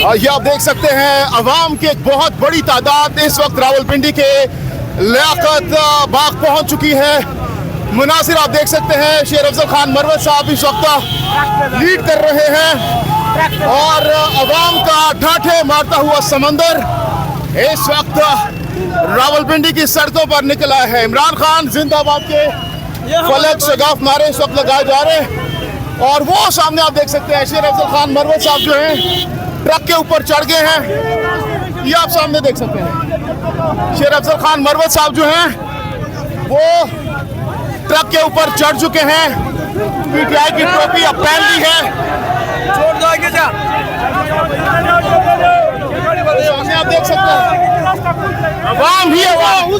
ये आप देख सकते हैं अवाम की एक बहुत बड़ी तादाद इस वक्त रावलपिंडी के लियाकत बाग पहुंच चुकी है। मुनासिर आप देख सकते हैं शेर अफजल खान मरवत साहब इस वक्त लीड कर रहे हैं और अवाम का ठाठे मारता हुआ समंदर इस वक्त रावलपिंडी की सड़कों पर निकला है। इमरान खान जिंदाबाद के फलक शगाफ नारे इस वक्त लगाए जा रहे हैं और वो सामने आप देख सकते हैं शेर अफजल खान मरवत साहब जो हैं ट्रक के ऊपर चढ़ गए हैं। ये आप सामने देख सकते हैं शेर अफजल खान मरवत साहब जो हैं वो ट्रक के ऊपर चढ़ चुके हैं। पीटीआई की टोपी अब पहन ली है। सामने आप देख सकते हैं अवाम ही अवाम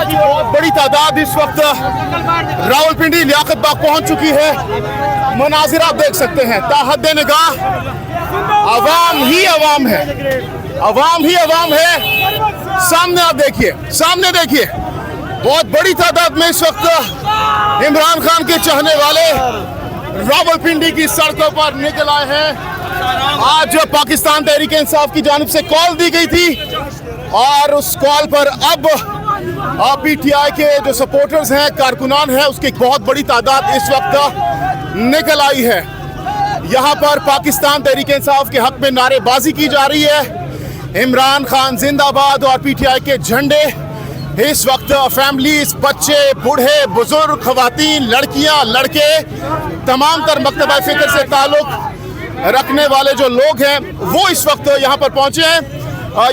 की बहुत बड़ी तादाद इस वक्त रावलपिंडी लियाकत बाग पहुंच चुकी है। मनाजिर आप देख सकते हैं ताहद्दे निगाह अवाम ही अवाम है, अवाम ही अवाम है। सामने आप देखिए, सामने देखिए बहुत बड़ी तादाद में इस वक्त इमरान खान के चाहने वाले रावलपिंडी की सड़कों पर निकल आए हैं। आज पाकिस्तान तहरीक इंसाफ की जानिब से कॉल दी गई थी और उस कॉल पर अब पीटीआई के जो सपोर्टर्स हैं, कारकुनान हैं, उसकी एक बहुत बड़ी तादाद इस वक्त निकल आई है। यहाँ पर पाकिस्तान तहरीक इंसाफ के हक में नारेबाजी की जा रही है। इमरान खान जिंदाबाद और पीटीआई के झंडे इस वक्त फैमिलीज, बच्चे, बूढ़े, बुजुर्ग, खवातीन, लड़कियां, लड़के, तमाम तर मकतबा फिक्र से ताल्लुक रखने वाले जो लोग हैं वो इस वक्त यहाँ पर पहुंचे हैं।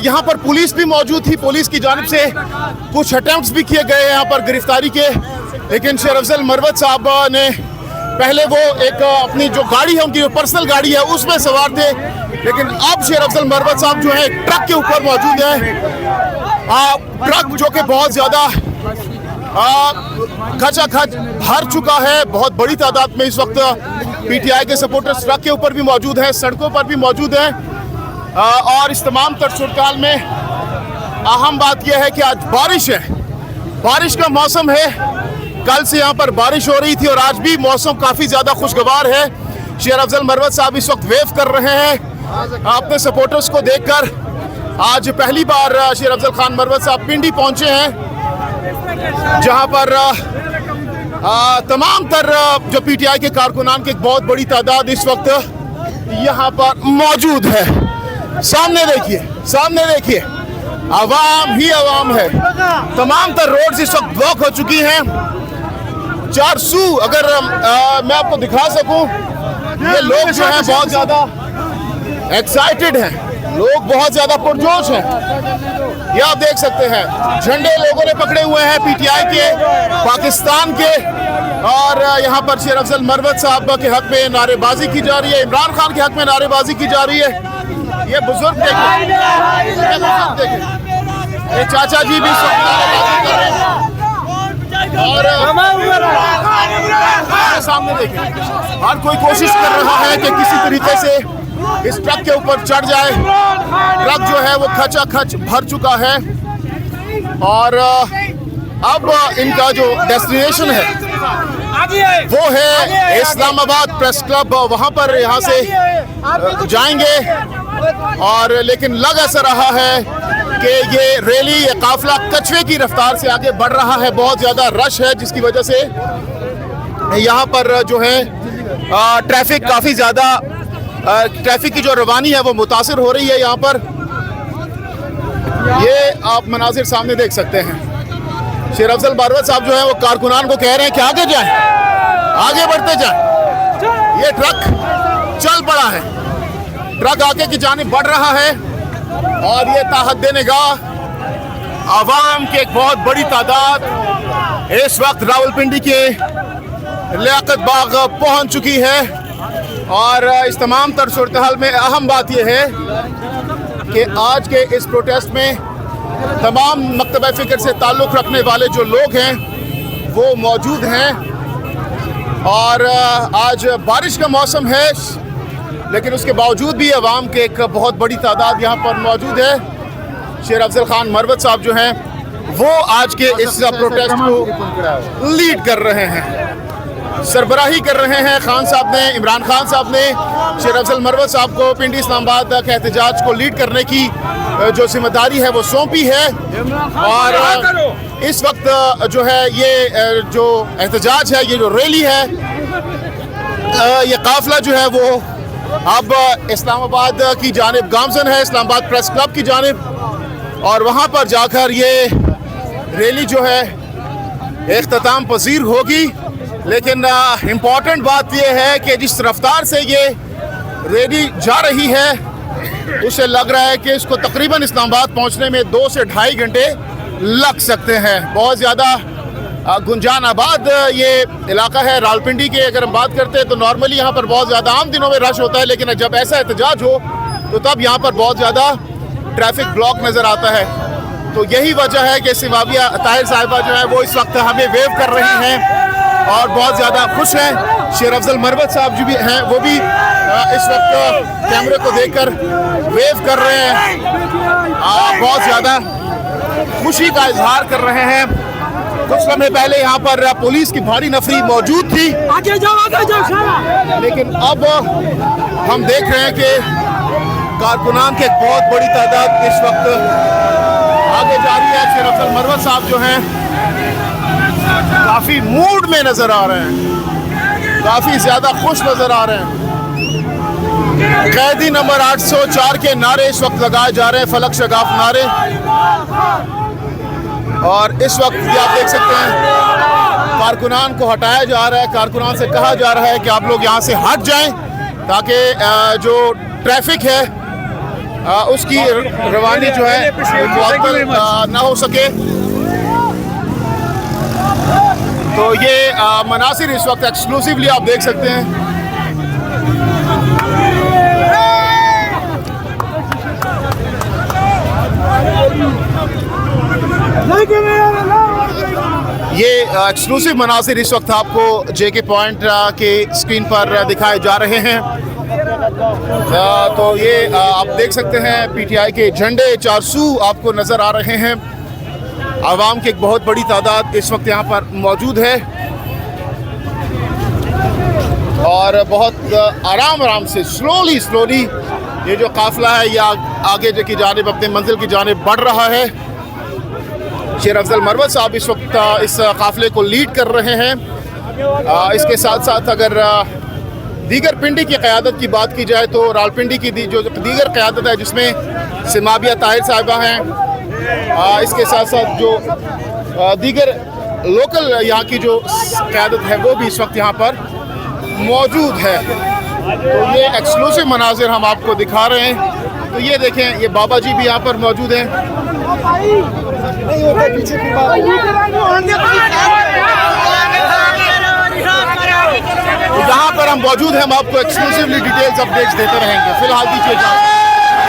यहाँ पर पुलिस भी मौजूद थी। पुलिस की जानिब से कुछ अटेम्प्ट्स भी किए गए यहाँ पर गिरफ्तारी के, लेकिन शेर अफजल मरवत साहब ने पहले वो एक अपनी जो गाड़ी है, उनकी जो पर्सनल गाड़ी है, उसमें सवार थे, लेकिन अब शेर अफजल मरवत साहब जो है ट्रक के ऊपर मौजूद है। ट्रक जो कि बहुत ज़्यादा खचाखच भर चुका है। बहुत बड़ी तादाद में इस वक्त पीटीआई के सपोर्टर्स ट्रक के ऊपर भी मौजूद हैं, सड़कों पर भी मौजूद हैं। और इस तमाम सूरत में अहम बात यह है कि आज बारिश है, बारिश का मौसम है। कल से यहाँ पर बारिश हो रही थी और आज भी मौसम काफ़ी ज़्यादा खुशगवार है। शेर अफजल मरवत साहब इस वक्त वेव कर रहे हैं अपने सपोर्टर्स को देखकर। आज पहली बार शेर अफजल खान मरवत साहब पिंडी पहुँचे हैं, जहाँ पर तमाम तर जो पीटीआई के कारकुनान की एक बहुत बड़ी तादाद इस वक्त यहाँ पर मौजूद है। सामने देखिए, सामने देखिए अवाम ही अवाम है। तमाम तर रोड्स इस वक्त ब्लॉक हो चुकी हैं। 400 अगर मैं आपको दिखा सकूं, ये लोग जो हैं बहुत ज़्यादा एक्साइटेड हैं, लोग बहुत ज़्यादा पुरजोश हैं। ये आप देख सकते हैं झंडे लोगों ने पकड़े हुए हैं पीटीआई के, पाकिस्तान के, और यहाँ पर शेर अफजल मरवत साहब के हक में नारेबाजी की जा रही है, इमरान खान के हक में नारेबाजी की जा रही है। ये बुजुर्ग देखिए, ये बुजुर्ग देखिए, ये चाचा जी भी नारेबाजी कर रहे हैं और सामने देखिए हर कोई कोशिश कर रहा है कि किसी तरीके से इस ट्रक के ऊपर चढ़ जाए। ट्रक जो है वो खचाखच भर चुका है और अब इनका जो डेस्टिनेशन है वो है इस्लामाबाद प्रेस क्लब। वहाँ पर यहाँ से जाएंगे और लेकिन लग ऐसा रहा है कि ये रैली, ये काफिला कछुए की रफ्तार से आगे बढ़ रहा है। बहुत ज़्यादा रश है जिसकी वजह से यहाँ पर जो है ट्रैफिक काफ़ी ज़्यादा, ट्रैफिक की जो रवानी है वो मुतासिर हो रही है। यहाँ पर ये आप मनाजिर सामने देख सकते हैं। शेर अफजल मरवत साहब जो है वो कारकुनान को कह रहे हैं कि आगे जाएं, आगे बढ़ते जाएं। ये ट्रक चल पड़ा है, ट्रक आगे की जानिब बढ़ रहा है और ये ताहद्दे निगाह आवाम की एक बहुत बड़ी तादाद इस वक्त रावलपिंडी के लियाकत बाग पहुंच चुकी है। और इस तमाम तर सूरत हाल में अहम बात यह है कि आज के इस प्रोटेस्ट में तमाम मकतबा फ़िक्र से ताल्लुक़ रखने वाले जो लोग हैं वो मौजूद हैं। और आज बारिश का मौसम है, लेकिन उसके बावजूद भी अवाम के एक बहुत बड़ी तादाद यहाँ पर मौजूद है। शेर अफजल खान मरवत साहब जो हैं वो आज के इस प्रोटेस्ट को लीड कर रहे हैं। सरबराही कर रहे हैं खान साहब ने, इमरान खान साहब ने शेर अफजल मरवत साहब को पिंडी इस्लामाबाद के एहतजाज को लीड करने की जो जिम्मेदारी है वो सौंपी है। और इस वक्त जो है ये जो एहतजाज है, ये जो रैली है, ये काफिला जो है वो अब इस्लामाबाद की जानिब गामजन है, इस्लामाबाद प्रेस क्लब की जानिब, और वहाँ पर जाकर ये रैली जो है इख्तिताम पजीर होगी। लेकिन इम्पॉर्टेंट बात यह है कि जिस रफ्तार से ये रैली जा रही है उससे लग रहा है कि इसको तकरीबन इस्लामाबाद पहुंचने में 2 से ढाई घंटे लग सकते हैं। बहुत ज़्यादा गुंजान आबाद ये इलाका है रावलपिंडी के। अगर हम बात करते हैं तो नॉर्मली यहाँ पर बहुत ज़्यादा आम दिनों में रश होता है, लेकिन जब ऐसा एहतजाज हो तो तब यहाँ पर बहुत ज़्यादा ट्रैफिक ब्लॉक नज़र आता है। तो यही वजह है कि सिमाविया ताहिर साहिबा जो है वो इस वक्त हमें वेव कर रही हैं और बहुत ज़्यादा खुश हैं। शेर अफजल मरवत साहब जो भी हैं वो भी इस वक्त कैमरे को देखकर वेव कर रहे हैं, बहुत ज़्यादा खुशी का इजहार कर रहे हैं। कुछ समय पहले यहाँ पर पुलिस की भारी नफरी मौजूद थी, लेकिन अब हम देख रहे हैं कि कारकुनान की एक बहुत बड़ी तादाद इस वक्त आगे जा रही है। शेर अफजल मरवत साहब जो हैं काफी मूड में नजर आ रहे हैं, काफी ज्यादा खुश नजर आ रहे हैं। कैदी नंबर 804 के नारे इस वक्त लगाए जा रहे हैं, फलक शगाफ नारे। और इस वक्त भी आप देख सकते हैं कारकुनान को हटाया जा रहा है, कारकुनान से कहा जा रहा है कि आप लोग यहाँ से हट जाएं ताकि जो ट्रैफिक है उसकी रवानी जो है मुअत्तल ना हो सके। तो ये मनासिर इस वक्त एक्सक्लूसिवली आप देख सकते हैं। ये एक्सक्लूसिव मनासिर इस वक्त आपको जेके पॉइंट के स्क्रीन पर दिखाए जा रहे हैं। तो ये आप देख सकते हैं पीटीआई के झंडे चारसू आपको नज़र आ रहे हैं। आवाम की एक बहुत बड़ी तादाद इस वक्त यहाँ पर मौजूद है और बहुत आराम से स्लोली ये जो काफिला है ये आगे की जानिब अपने मंजिल की जानिब बढ़ रहा है। शेर अफजल मरवत साहब इस वक्त इस काफिले को लीड कर रहे हैं। इसके साथ साथ अगर दीगर पिंडी की क़यादत की बात की जाए तो रावलपिंडी की जो दीगर क़यादत है जिसमें सिमाविया ताहिर साहिबा हैं, इसके साथ साथ जो दीगर लोकल यहाँ की जो क़यादत है वो भी इस वक्त यहाँ पर मौजूद है। तो ये एक्सक्लूसिव मनाजिर हम आपको दिखा रहे हैं। तो ये देखें, ये बाबा जी भी यहाँ पर मौजूद हैं। तो यहाँ पर हम मौजूद हैं, हम आपको एक्सक्लूसिवली डिटेल्स अपडेट्स देते रहेंगे। फिलहाल दीजिए इजाज़त।